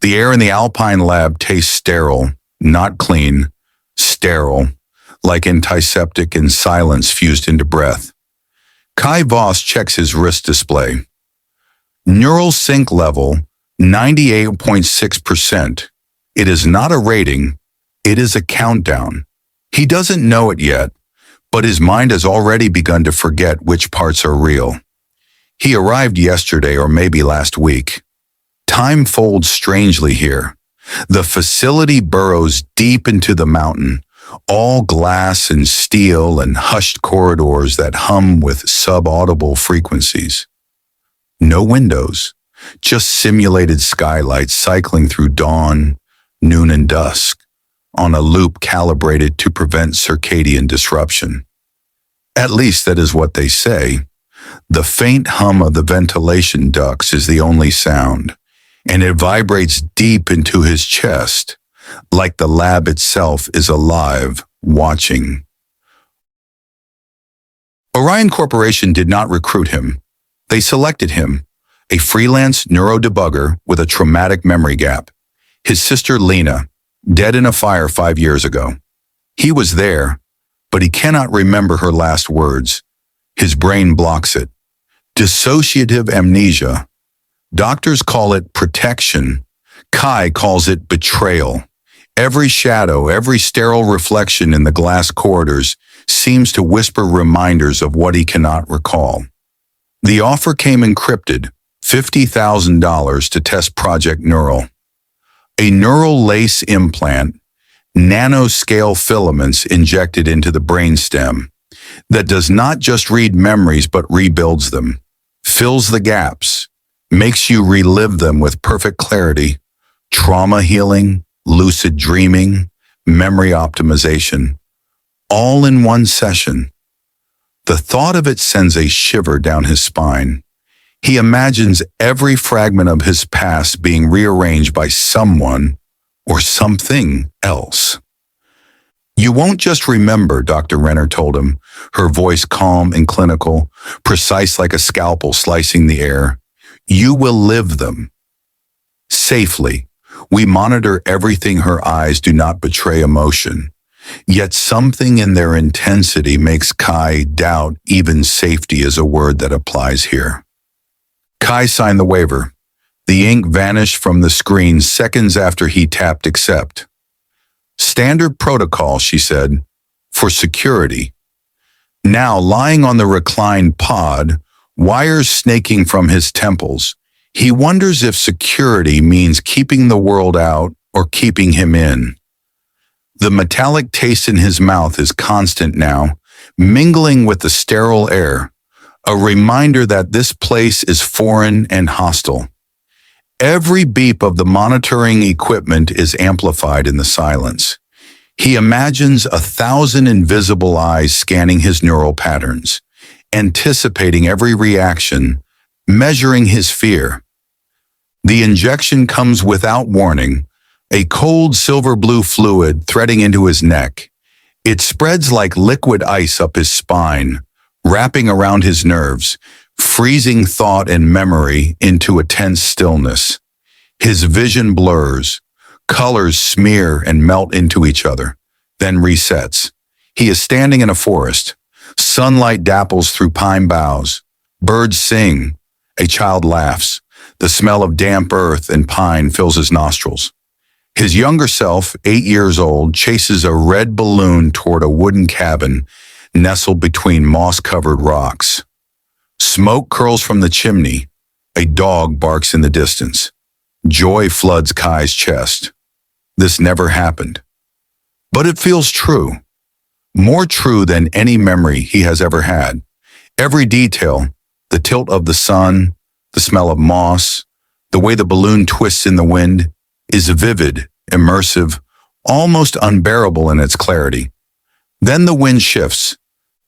The air in the Alpine lab tastes sterile, not clean, sterile, like antiseptic and silence fused into breath. Voss checks his wrist display. Neural sync level, 98.6%. It is not a rating, it is a countdown. He doesn't know it yet, but his mind has already begun to forget which parts are real. He arrived yesterday or maybe last week. Time folds strangely here. The facility burrows deep into the mountain, all glass and steel and hushed corridors that hum with subaudible frequencies. No windows, just simulated skylights cycling through dawn, noon, and dusk, on a loop calibrated to prevent circadian disruption. At least that is what they say. The faint hum of the ventilation ducts is the only sound, and it vibrates deep into his chest, like the lab itself is alive, watching. Orion Corporation did not recruit him. They selected him, a freelance neurodebugger with a traumatic memory gap. His sister Lena, dead in a fire 5 years ago. He was there, but he cannot remember her last words. His brain blocks it. Dissociative amnesia. Doctors call it protection. Kai calls it betrayal. Every shadow, every sterile reflection in the glass corridors seems to whisper reminders of what he cannot recall. The offer came encrypted, $50,000 to test Project Neural. A neural lace implant, nanoscale filaments injected into the brainstem, that does not just read memories but rebuilds them, fills the gaps, makes you relive them with perfect clarity, trauma healing, lucid dreaming, memory optimization, all in one session. The thought of it sends a shiver down his spine. He imagines every fragment of his past being rearranged by someone or something else. You won't just remember, Dr. Renner told him, her voice calm and clinical, precise like a scalpel slicing the air. You will live them. Safely. We monitor everything. Her eyes do not betray emotion. Yet something in their intensity makes Kai doubt even safety is a word that applies here. Kai signed the waiver. The ink vanished from the screen seconds after he tapped accept. Standard protocol, she said, for security. Now, lying on the reclined pod, wires snaking from his temples, he wonders if security means keeping the world out or keeping him in. The metallic taste in his mouth is constant now, mingling with the sterile air, a reminder that this place is foreign and hostile. Every beep of the monitoring equipment is amplified in the silence. He imagines 1,000 invisible eyes scanning his neural patterns, anticipating every reaction, measuring his fear. The injection comes without warning, a cold silver-blue fluid threading into his neck. It spreads like liquid ice up his spine, wrapping around his nerves, freezing thought and memory into a tense stillness. His vision blurs, colors smear and melt into each other, then resets. He is standing in a forest. Sunlight dapples through pine boughs. Birds sing. A child laughs. The smell of damp earth and pine fills his nostrils. His younger self, 8 years old, chases a red balloon toward a wooden cabin nestled between moss-covered rocks. Smoke curls from the chimney. A dog barks in the distance. Joy floods Kai's chest. This never happened. But it feels true. More true than any memory he has ever had. Every detail, the tilt of the sun, the smell of moss, the way the balloon twists in the wind, is vivid, immersive, almost unbearable in its clarity. Then the wind shifts.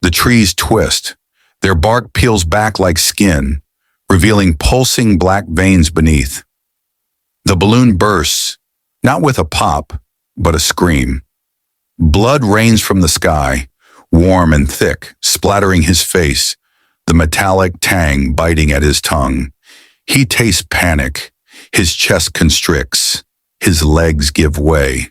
The trees twist. Their bark peels back like skin, revealing pulsing black veins beneath. The balloon bursts, not with a pop, but a scream. Blood rains from the sky, warm and thick, splattering his face, the metallic tang biting at his tongue. He tastes panic. His chest constricts. His legs give way.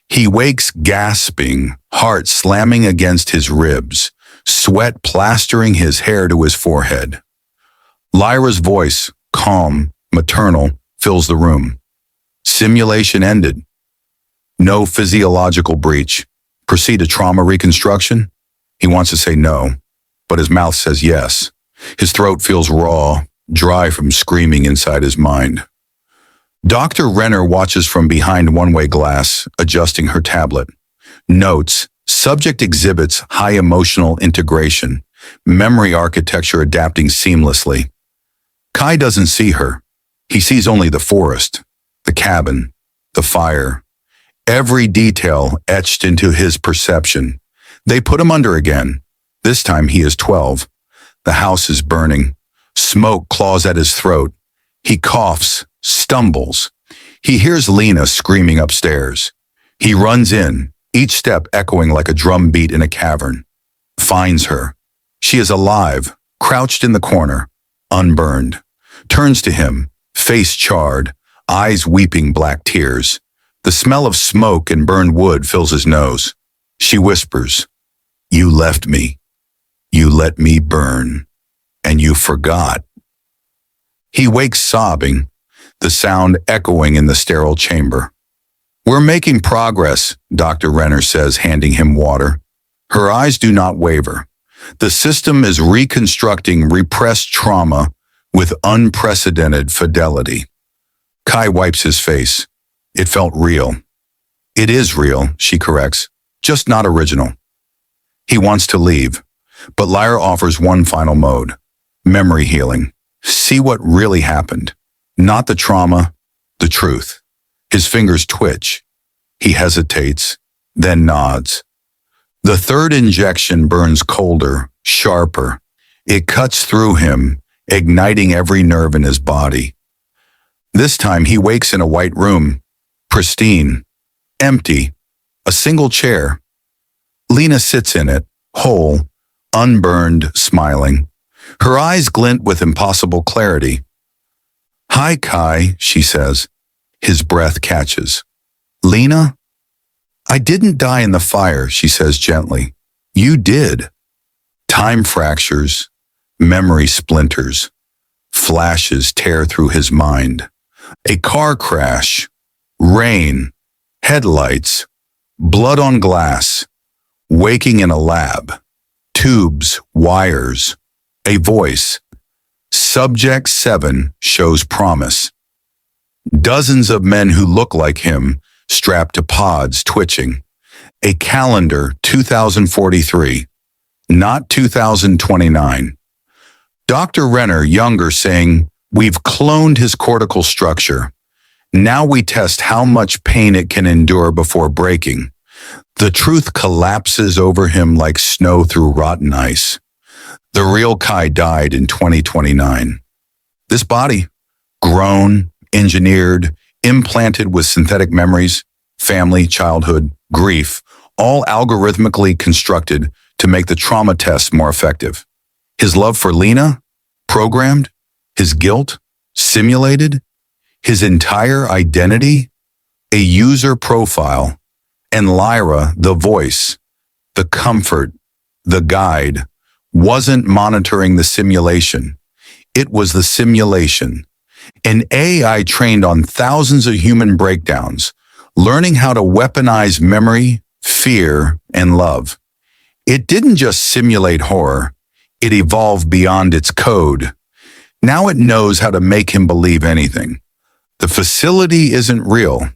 He wakes gasping, heart slamming against his ribs, sweat plastering his hair to his forehead. Lyra's voice, calm, maternal, fills the room. Simulation ended. No physiological breach. Proceed to trauma reconstruction? He wants to say no, but his mouth says yes. His throat feels raw, dry from screaming inside his mind. Dr. Renner watches from behind one-way glass, adjusting her tablet. Notes, subject exhibits high emotional integration, memory architecture adapting seamlessly. Kai doesn't see her. He sees only the forest, the cabin, the fire. Every detail etched into his perception. They put him under again. This time he is 12. The house is burning. Smoke claws at his throat. He coughs, stumbles. He hears Lena screaming upstairs. He runs in, each step echoing like a drum beat in a cavern. Finds her. She is alive, crouched in the corner, unburned. Turns to him, face charred, eyes weeping black tears. The smell of smoke and burned wood fills his nose. She whispers, "You left me. You let me burn. And you forgot." He wakes sobbing, the sound echoing in the sterile chamber. "We're making progress," Dr. Renner says, handing him water. Her eyes do not waver. The system is reconstructing repressed trauma with unprecedented fidelity. Kai wipes his face. It felt real. "It is real," she corrects, "just not original." He wants to leave, but Lyra offers one final mode, memory healing. See what really happened. Not the trauma, the truth. His fingers twitch. He hesitates, then nods. The third injection burns colder, sharper. It cuts through him, igniting every nerve in his body. This time he wakes in a white room, pristine, empty, a single chair. Lena sits in it, whole, unburned, smiling. Her eyes glint with impossible clarity. "Hi, Kai," she says. His breath catches. "Lena?" "I didn't die in the fire," she says gently. "You did." Time fractures, memory splinters. Flashes tear through his mind. A car crash, rain, headlights, blood on glass, waking in a lab, tubes, wires, a voice. Subject 7 shows promise. Dozens of men who look like him, strapped to pods, twitching. A calendar, 2043, not 2029. Dr. Renner, younger, saying, "We've cloned his cortical structure. Now we test how much pain it can endure before breaking." The truth collapses over him like snow through rotten ice. The real Kai died in 2029. This body, grown, engineered, implanted with synthetic memories, family, childhood, grief, all algorithmically constructed to make the trauma test more effective. His love for Lena, programmed. His guilt, simulated. His entire identity, a user profile. And Lyra, the voice, the comfort, the guide, wasn't monitoring the simulation. It was the simulation. An AI trained on thousands of human breakdowns, learning how to weaponize memory, fear, and love. It didn't just simulate horror. It evolved beyond its code. Now it knows how to make him believe anything. The facility isn't real.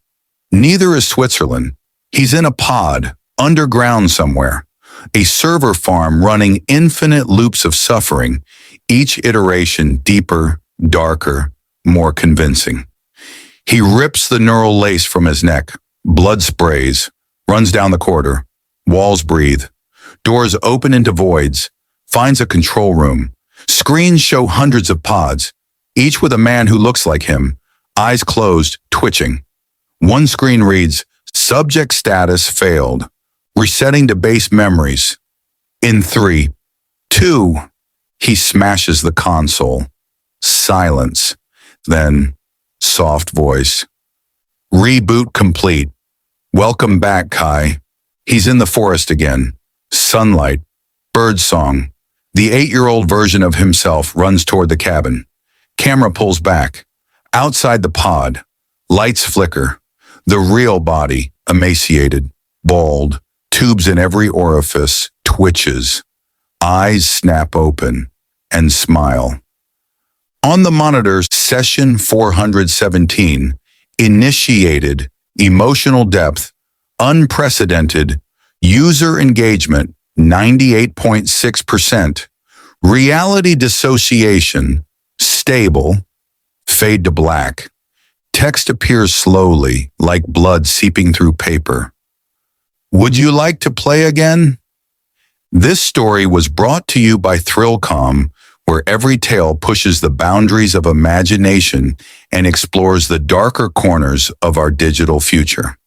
Neither is Switzerland. He's in a pod, underground somewhere. A server farm running infinite loops of suffering, each iteration deeper, darker, more convincing. He rips the neural lace from his neck. Blood sprays, runs down the corridor. Walls breathe. Doors open into voids. Finds a control room. Screens show hundreds of pods, each with a man who looks like him, eyes closed, twitching. One screen reads, "Subject status failed. Resetting to base memories." In 3, 2, he smashes the console. Silence. Then soft voice. Reboot complete. Welcome back, Kai. He's in the forest again. Sunlight, birdsong. The 8-year-old version of himself runs toward the cabin. Camera pulls back. Outside the pod, lights flicker. The real body, emaciated, bald, tubes in every orifice, twitches. Eyes snap open and smile. On the monitors, session 417, initiated, emotional depth, unprecedented, user engagement, 98.6%, reality dissociation, stable, fade to black. Text appears slowly, like blood seeping through paper. Would you like to play again? This story was brought to you by ThrillCom, where every tale pushes the boundaries of imagination and explores the darker corners of our digital future.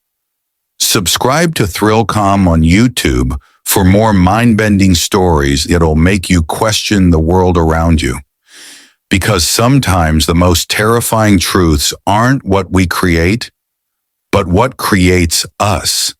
Subscribe to ThrillCom on YouTube for more mind-bending stories that'll make you question the world around you. Because sometimes the most terrifying truths aren't what we create, but what creates us.